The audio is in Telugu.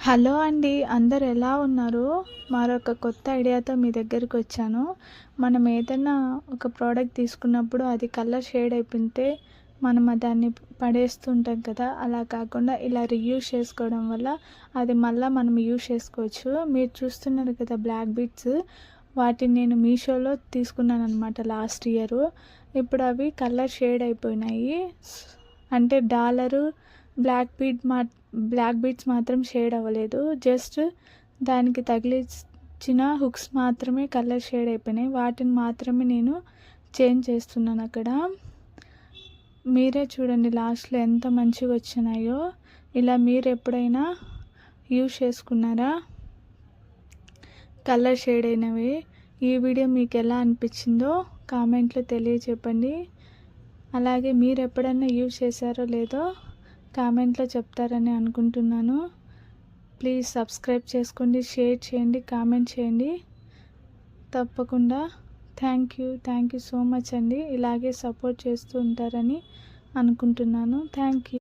హలో అండి, అందరు ఎలా ఉన్నారు? మరొక కొత్త ఐడియాతో మీ దగ్గరికి వచ్చాను. మనం ఏదైనా ఒక ప్రోడక్ట్ తీసుకున్నప్పుడు అది కలర్ షేడ్ అయిపోతే మనం దాన్ని పడేస్తుంటాం కదా. అలా కాకుండా ఇలా రీయూజ్ చేసుకోవడం వల్ల అది మళ్ళీ మనం యూజ్ చేసుకోవచ్చు. మీరు చూస్తున్నారు కదా బ్లాక్ బీడ్స్, వాటిని నేను మీషోలో తీసుకున్నాను అనమాట లాస్ట్ ఇయర్. ఇప్పుడు అవి కలర్ షేడ్ అయిపోయినాయి. అంటే డాలరు బ్లాక్ బీడ్స్ మాత్రం షేడ్ అవ్వలేదు. జస్ట్ దానికి తగిలించిన హుక్స్ మాత్రమే కలర్ షేడ్ అయిపోయినాయి. వాటిని మాత్రమే నేను చేంజ్ చేస్తున్నాను అక్కడ. మీరే చూడండి లాస్ట్లో ఎంత మంచిగా వచ్చినాయో. ఇలా మీరు ఎప్పుడైనా యూజ్ చేసుకున్నారా కలర్ షేడ్ అయినవి? ఈ వీడియో మీకు ఎలా అనిపించిందో కామెంట్లో తెలియచెప్పండి. అలాగే మీరు ఎప్పుడైనా యూజ్ చేశారో లేదో కామెంట్లో చెప్తారని అనుకుంటున్నాను. ప్లీజ్ సబ్స్క్రైబ్ చేసుకోండి, షేర్ చేయండి, కామెంట్ చేయండి తప్పకుండా. థ్యాంక్ యూ సో మచ్ అండి. ఇలాగే సపోర్ట్ చేస్తూ ఉంటారని అనుకుంటున్నాను. Thank you.